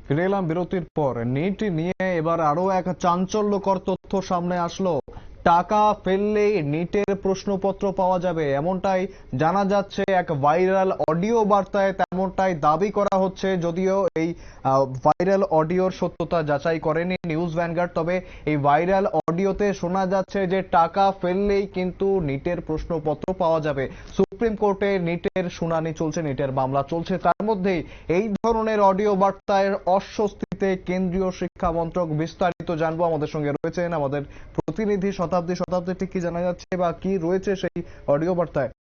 ফিরে এলাম বিরতির পর। নিট নিয়ে এবার আরো এক চাঞ্চল্যকর তথ্য সামনে আসলো। টাকা ফেললেই নিটের প্রশ্নপত্র পাওয়া যাবে, এমনটাই জানা যাচ্ছে এক ভাইরাল অডিও বার্তায়। তেমনটাই দাবি করা হচ্ছে, যদিও এই ভাইরাল অডিওর সত্যতা যাচাই করেনি নিউজ ভ্যানগার্ড। তবে এই ভাইরাল অডিওতে শোনা যাচ্ছে যে টাকা ফেললেই কিন্তু নিটের প্রশ্নপত্র পাওয়া যাবে। সুপ্রিম কোর্টে নিটের শুনানি চলছে, নিটের মামলা চলছে, তার মধ্যেই এই ধরনের অডিও বার্তার অস্বস্তিতে কেন্দ্রীয় শিক্ষা মন্ত্রক। বিস্তারিত জানবো, আমাদের সঙ্গে রয়েছেন আমাদের প্রতিনিধি শতাব্দী। শতাব্দী, ঠিক কি জানা যাচ্ছে বা কি রয়েছে সেই অডিও বার্তায়?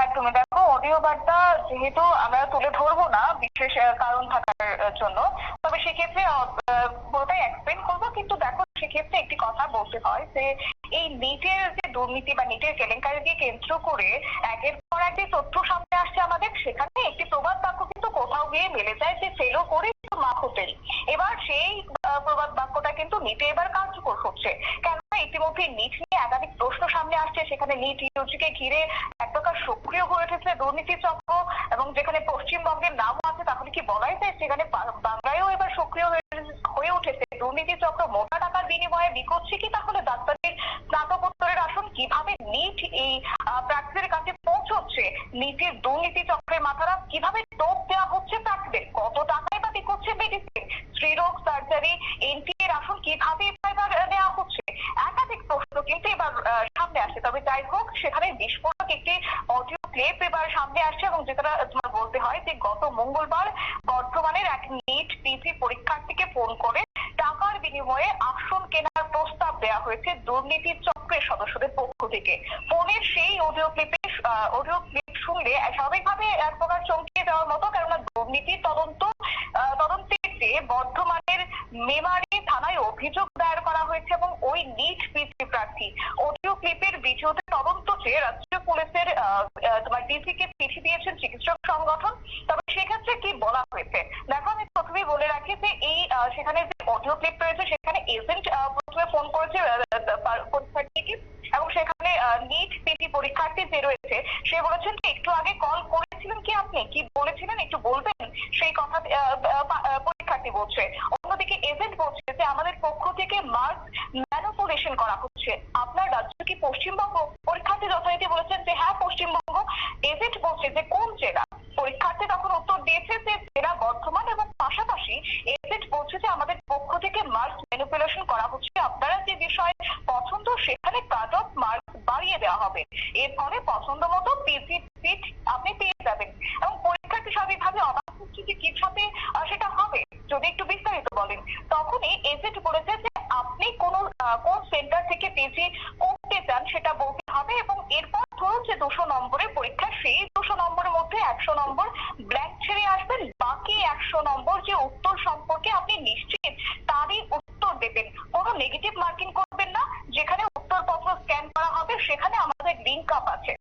একদমই, দেখো অডিও বার্তা যেহেতু আমরা তুলে ধরবো না বিশেষ কারণ থাকার জন্য, তবে সেক্ষেত্রে পুরোটাই এক্সপ্লেন করবো। কিন্তু দেখো সেক্ষেত্রে একটি কথা বলতে হয় যে এই নিটের যে দুর্নীতি বা নিটের কেলেঙ্কারিকে কেন্দ্র করে একের পর এক যে তথ্য সামনে আসছে আমাদের, সেখানে একটি প্রবাদ বাক্য কিন্তু কোথাও গিয়ে মিলে যায় যে ফেলো করে মাখ হোটেল। এবার সেই প্রবাদ বাক্যটা কিন্তু নিটে এবার কার্যকর হচ্ছে। কেননা ইতিমধ্যে নিট নিয়ে একাধিক প্রশ্ন সামনে আসছে, সেখানে নিট ইউজিকে ঘিরে এক প্রকার সক্রিয় হয়ে উঠেছে দুর্নীতি চক্র, এবং যেখানে পশ্চিমবঙ্গের নামও আছে, তাহলে কি বলাই যায় সেখানে বাংলায়ও এবার সক্রিয় হয়ে উঠেছে দুর্নীতি চক্র। মোটা টাকার বিনিময়ে বিকোচ্ছে কি তাহলে ডাক্তারের স্নাতকোত্তরের আসন? কিভাবে নিট এই প্রার্থীদের কাছে পৌঁছচ্ছে? নিটের দুর্নীতি চক্রের মাথারা কিভাবে টোপ দেওয়া হচ্ছে প্রার্থীদের? কত টাকায় বা বিকোচ্ছে মেডিসিন, স্ত্রীরোগ সার্জারি, এনটি এর আসন কিভাবে এবার নেওয়া হচ্ছে? একাধিক প্রশ্ন কিন্তু এবার সামনে আসে। তবে যাই হোক, সেখানে বিস্ফোরক একটি অডিও ক্লিপ এবার সামনে আসছে, এবং যেটা তোমার বলতে হয় যে গত মঙ্গলবার বর্ধমানের এক নিট পিজি পরীক্ষার্থীকে ফোন করে টাকার বিনিময়ে আসন কেনার প্রস্তাব দেওয়া হয়েছে দুর্নীতি চক্রের সদস্যদের পক্ষ থেকে। ফোনের সেই অডিও ক্লিপ শুনলে স্বাভাবিকভাবে এক প্রকার চমকে যাওয়ার মতো, কেননা দুর্নীতির তদন্তের চেয়ে বর্ধমানের মেমারি থানায় অভিযোগ দায়ের করা হয়েছে, এবং ওই নিট পিজি প্রার্থী অডিও ক্লিপের ভিডিওতে তদন্ত চেয়ে রাজ্য পুলিশের তোমার ডিসিকে চিঠি দিয়েছেন চিকিৎসক সংগঠন। তবে সেক্ষেত্রে কি বলা হয়েছে দেখো, আমি প্রথমেই বলে রাখি যে এই সেখানে যে অডিও ক্লিপ রয়েছে সেখানে এজেন্ট প্রথমে ফোন করেছে পরীক্ষার্থীকে, এবং সেখানে নিট পিজি পরীক্ষার্থী যে রয়েছে সে বলেছেন যে একটু আগে কল করেছিলেন কি আপনি, কি বলেছিলেন একটু বলবেন, সেই কথা পরীক্ষার্থী বলছে। অন্যদিকে এজেন্ট বলছে যে আমাদের পক্ষ থেকে মার্ক ম্যানিপুলেশন করা হচ্ছে। আপনার রাজ্য কি পশ্চিমবঙ্গ? পরীক্ষার্থী যথারীতি বলেছেন যে হ্যাঁ পশ্চিমবঙ্গ। এজেন্ট বলছে যে কোন জেলা? পরীক্ষার্থী তখন উত্তর দিয়েছে যে জেলা বর্ধমান, এবং পাশাপাশি এজেন্ট বলছে যে আমাদের পক্ষ থেকে মার্ক ম্যানিপুলেশন করা হচ্ছে। আপনারা যে বিষয় পছন্দ সেখানে কাট অফ মার্ক বাড়িয়ে দেওয়া হবে, এর ফলে পছন্দ মতো পিজি সিট আপনি পেয়ে যাবেন। এবং পরীক্ষার্থী স্বাভাবিকভাবে অবাক হচ্ছে যে কিভাবে সেটা হবে, যদি একটু বিস্তারিত বলেন। তখনই এজেন্ট বলেছে যে আপনি কোন সেন্টার থেকে পিজি করতে চান সেটা বলতে হবে, এবং এরপর ধরুন যে 200 নম্বরের পরীক্ষা, সেই 200 নম্বরের মধ্যে 100 নম্বর ব্ল্যাঙ্ক ছেড়ে আসবেন, বাকি 100 নম্বর যে উত্তর সম্পর্কে আপনি নিশ্চিত তারই উত্তর দেবেন। কোনো নেগেটিভ মার্কিং করবেন না। যেখানে উত্তরপত্র স্ক্যান করা হবে সেখানে আমাদের লিঙ্ক আপ আছে,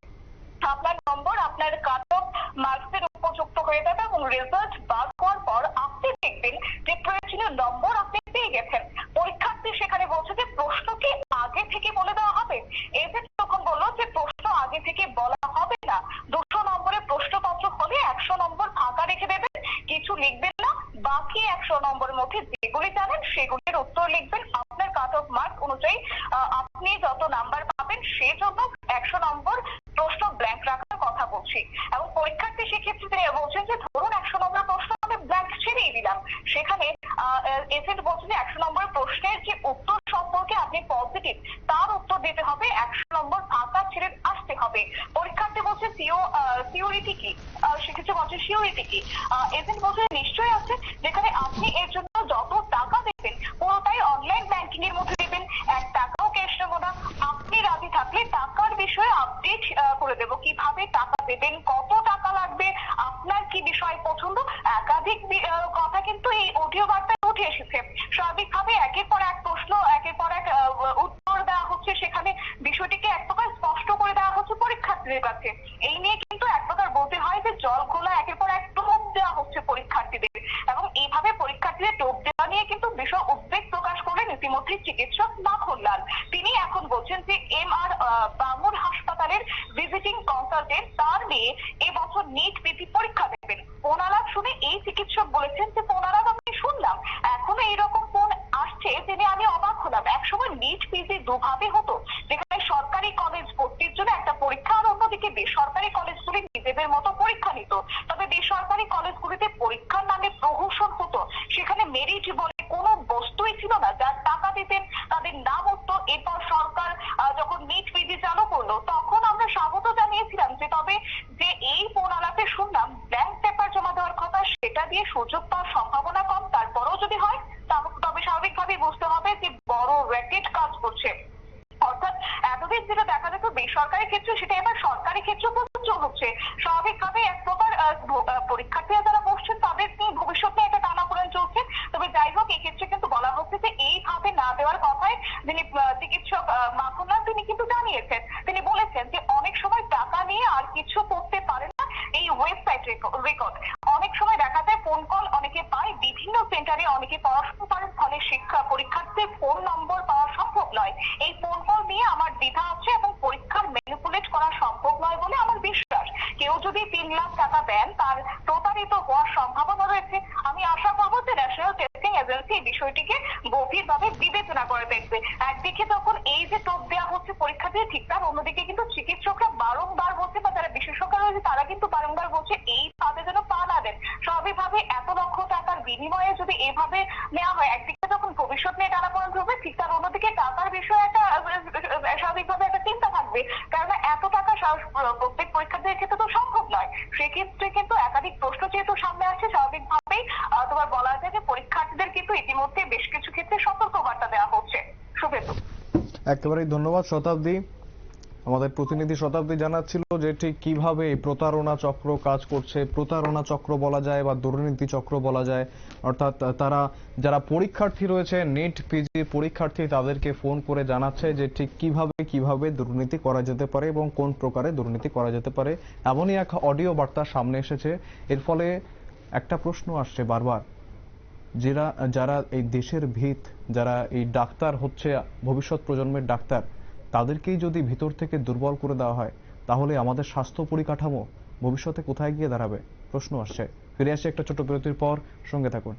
আপনার নম্বর আপনার কাট অফ মার্কসের উপযুক্ত হয়ে যাবে, এবং রেজাল্ট বার হওয়ার পর আপনি দেখবেন যে প্রয়োজনীয় নম্বর আপনি পেয়ে গেছেন। পরীক্ষার্থী সেখানে বলছে যে প্রশ্নকে আগে থেকে বলে দেওয়া হবে। এজেন্ট তখন বললো যে প্রশ্ন আগে থেকে বলা হবে না, 200 নম্বরের প্রশ্নপত্র হলে 100 নম্বর ফাঁকা রেখে দেবেন, কিছু লিখবেন না, বাকি 100 নম্বরের মধ্যে যেগুলি জানেন সেগুলির উত্তর লিখবেন। আপনার কাট অফ মার্ক অনুযায়ী আপনি যত নাম্বার পাবেন সেই জন্য 100 নম্বর প্রশ্ন ব্ল্যাঙ্ক রাখার কথা বলছি। এবং পরীক্ষার্থী সেক্ষেত্রে তিনি বলছেন যে ধরুন 100 নম্বর প্রশ্ন আমি ব্ল্যাঙ্ক ছেড়েই দিলাম, সেখানে এজেন্ট বলছে যে 100 নম্বর প্রশ্নের যে উত্তর সম্পর্কে আপনি পজিটিভ তার উত্তর দিতে হবে, 100 নম্বর ফাঁকা ছেড়ে আসতে হবে। পরীক্ষার্থী বলছে সিওরিটি কি, সেক্ষেত্রে বলছে সিওরিটি কি, এজেন্ট বলছে নিশ্চয়ই আছে, যেখানে আপনি এর জন্য যত টাকা দেবেন পুরোটাই অনলাইন ব্যাংকিং এর মধ্যে দেবেন, 1 টাকাও ক্যাশ নেবো না। আপনি রাজি থাকলে টাকার বিষয়ে আপডেট করে দেবো, কিভাবে টাকা দেবেন, কত টাকা লাগবে, আপনার কি বিষয় পছন্দ। একাধিক কথা কিন্তু এই অডিও বার্তায় উঠে এসেছে। স্বাভাবিকভাবে একের পর এক প্রশ্ন, একের পর এক উত্তর দেওয়া হচ্ছে, সেখানে বিষয়টিকে এক প্রকার স্পষ্ট করে দেওয়া হচ্ছে পরীক্ষার্থীদের কাছে। এই নিয়ে কিন্তু এক প্রকার বলতে হয় যে জল ঘোলা একের পর এক টোপ দেওয়া হচ্ছে পরীক্ষার্থীদের, এবং এইভাবে পরীক্ষার্থীদের টোপ দেওয়া নিয়ে কিন্তু ভীষণ উদ্বেগ প্রকাশ করলেন ইতিমধ্যে চিকিৎসক মাখনলাল। তিনি এখন বলছেন যে MR বাঙুর হাসপাতালের ভিজিটিং কনসালটেন্ট তার মেয়ে এবছর নিট পিজি পরীক্ষা দেবেন। 15 লাখ শুনে এই চিকিৎসক বলেছেন যে 15 দিয়ে সুযোগ পাওয়ার সম্ভাবনা কম, তারপরেও যদি হয় তবে স্বাভাবিকভাবেই বুঝতে হবে যে বড় র্যাকেট কাজ করছে। অর্থাৎ এতদিন যেটা দেখা যেত বেসরকারি ক্ষেত্রে, সেটা এবার সরকারি ক্ষেত্রে প্রযোজ্য হচ্ছে। স্বাভাবিকভাবে এক প্রকার পরীক্ষার্থীরা যারা বসছেন তাদের নিয়ে ভবিষ্যৎ নিয়ে একটা টানাপোড়েন চলছে। তবে যাই হোক, এক্ষেত্রে কিন্তু বলা হচ্ছে যে এইভাবে না দেওয়ার কথায় যিনি চিকিৎসক মাখুন্নান তিনি কিন্তু জানিয়েছেন, তিনি বলেছেন যে অনেক সময় টাকা নিয়ে আর কিছু করতে পারে না এই ওয়েবসাইট রেকর্ড। অনেক সময় দেখা যায় ফোন কল অনেকে পায়, বিভিন্ন সেন্টারে অনেকে পড়াশোনা করেন, ফলে শিক্ষা পরীক্ষার্থীর ফোন নম্বর পাওয়া সম্ভব নয়। এই ফোন কল নিয়ে আমার দ্বিধা আছে এবং পরীক্ষার ম্যানিপুলেট করা সম্ভব নয় বলে আমার বিশ্বাস। কেউ যদি 3 লাখ টাকা দেন তার প্রতারিত হওয়ার সম্ভাবনা রয়েছে। আমি আশা করবো যে ন্যাশনাল টেস্টিং এজেন্সি এই বিষয়টিকে গভীরভাবে বিবেচনা করে দেখবে। একদিকে যখন এই যে টোপ দেওয়া হচ্ছে পরীক্ষার্থীদের ঠিক, তার অন্যদিকে কিন্তু চিকিৎসকরা বারংবার বলছে বা যারা বিশেষজ্ঞ রয়েছে তারা কিন্তু বারংবার বলছে এই ফাঁদে যেন পা না দেন। স্বাভাবিকভাবে এত লক্ষ টাকার বিনিময়ে যদি এভাবে নেওয়া হয়, একদিকে যখন ভবিষ্যৎ নিয়ে টানাপোড়েন চলবে, ঠিক তার অন্যদিকে টাকার বিষয়ে একটা স্বাভাবিকভাবে একটা চিন্তা থাকবে। কেননা এত টাকা প্রত্যেক পরীক্ষার্থীর ক্ষেত্রে তো সম্ভব নয়। সেক্ষেত্রে কিন্তু একাধিক প্রশ্ন যেহেতু সামনে আসছে, স্বাভাবিকভাবেই তোমার বলা যায় যে পরীক্ষার্থীদের কিন্তু ইতিমধ্যে বেশ কিছু ক্ষেত্রে সতর্কবার্তা দেওয়া হচ্ছে। শুভেন্দু, একেবারেই ধন্যবাদ শতাব্দী। আমাদের প্রতিনিধি শতাব্দী জানাচ্ছিল যে ঠিক কিভাবে এই প্রতারণা চক্র কাজ করছে। প্রতারণা চক্র বলা যায় বা দুর্নীতি চক্র বলা যায়, অর্থাৎ তারা যারা পরীক্ষার্থী রয়েছে, নেট পিজি পরীক্ষার্থী, তাদেরকে ফোন করে জানাচ্ছে যে ঠিক কিভাবে দুর্নীতি করা যেতে পারে এবং কোন প্রকারে দুর্নীতি করা যেতে পারে। এমনই এক অডিও বার্তা সামনে এসেছে। এর ফলে একটা প্রশ্ন আসছে বারবার, যারা এই দেশের ভিত, যারা এই ডাক্তার হচ্ছে ভবিষ্যৎ প্রজন্মের ডাক্তার, তাদেরকেই যদি ভিতর থেকে দুর্বল করে দেওয়া হয়, তাহলে আমাদের স্বাস্থ্য পরিকাঠামো ভবিষ্যতে কোথায় গিয়ে দাঁড়াবে? প্রশ্ন আসছে। ফিরে আসি একটা ছোট বিরতির পর, সঙ্গে থাকুন।